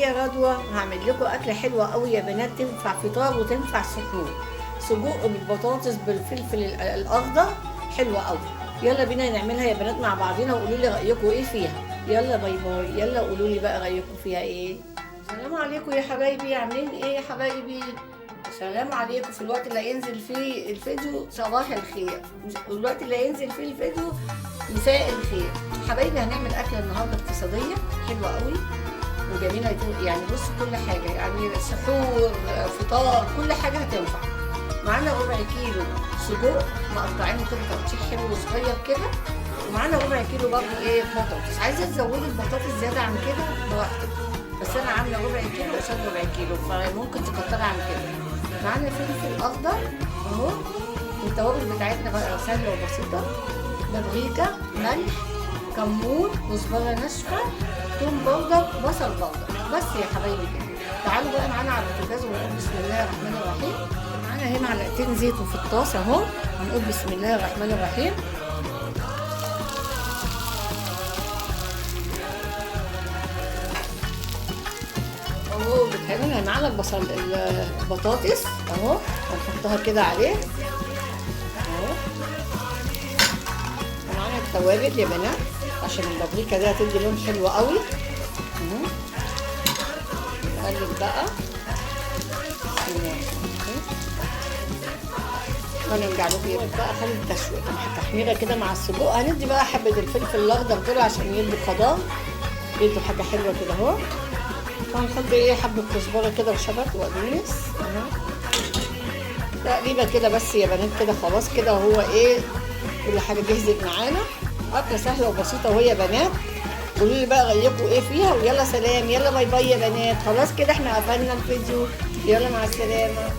يا رضوى هعمل لكم اكله حلوه قوي يا بنات، تنفع فطار وتنفع سحور. سجق بالبطاطس بالفلفل الاخضر، حلوه قوي. يلا بينا نعملها يا بنات مع بعضينا، وقولوا لي رايكم ايه فيها. يلا باي باي، يلا قولوا لي بقى رايكم فيها ايه. السلام عليكم يا حبايبي، عاملين ايه يا حبايبي؟ السلام عليكم. في الوقت اللي هينزل فيه الفيديو صباح الخير، الوقت اللي هينزل فيه الفيديو مساء الخير. حبايبي هنعمل اكله النهارده اقتصاديه حلوه قوي وجميله، يعني بص كل حاجه، يعني سحور فطار كل حاجه هتنفع. معانا ربع كيلو سجق مقطعينه كده تقطيع حلو صغير كده، ومعانا ربع كيلو برضه ايه بطاطس. عايزه تزودي البطاطس زياده عن كده براحتك، بس انا عامله ربع كيلو قصاد ربع كيلو، فممكن تكتري عن كده. معانا فلفل اخضر اهو، والتوابل بتاعتنا بقى سهله وبسيطه: بابريكا، ملح، كمون، كزبره ناشفه، توم باودر، بصل باودر. بس يا حبايبي كده. تعالوا بقى معانا على البوتاجاز ونقول بسم الله الرحمن الرحيم. معانا اهي معلقتين زيت في الطاسه اهو، هنقول بسم الله الرحمن الرحيم. اهو بتعملها معانا البطاطس اهو، هنحطها كده عليه اهو. ومعانا التوابل يا بنات عشان البابريكا دي هتدي لون حلو قوي اهو. نقلب بقى ونرجع له بقى خلي التحميره كده مع السجق. هندي بقى حبه الفلفل الاخضر دول عشان يدوا خضار، يدوا حاجه حلوه كده اهو. وهنحط ايه حبه كزبره كده وشبت وقدونس اهو تقريبا كده. بس يا بنات كده خلاص كده، وهو ايه كل حاجه جهزت معانا. اكله سهله وبسيطه وهي يا بنات. قولوا لي بقى رايكم ايه فيها، ويلا سلام، يلا باي باي يا بنات. خلاص كده احنا قفلنا الفيديو، يلا مع السلامه.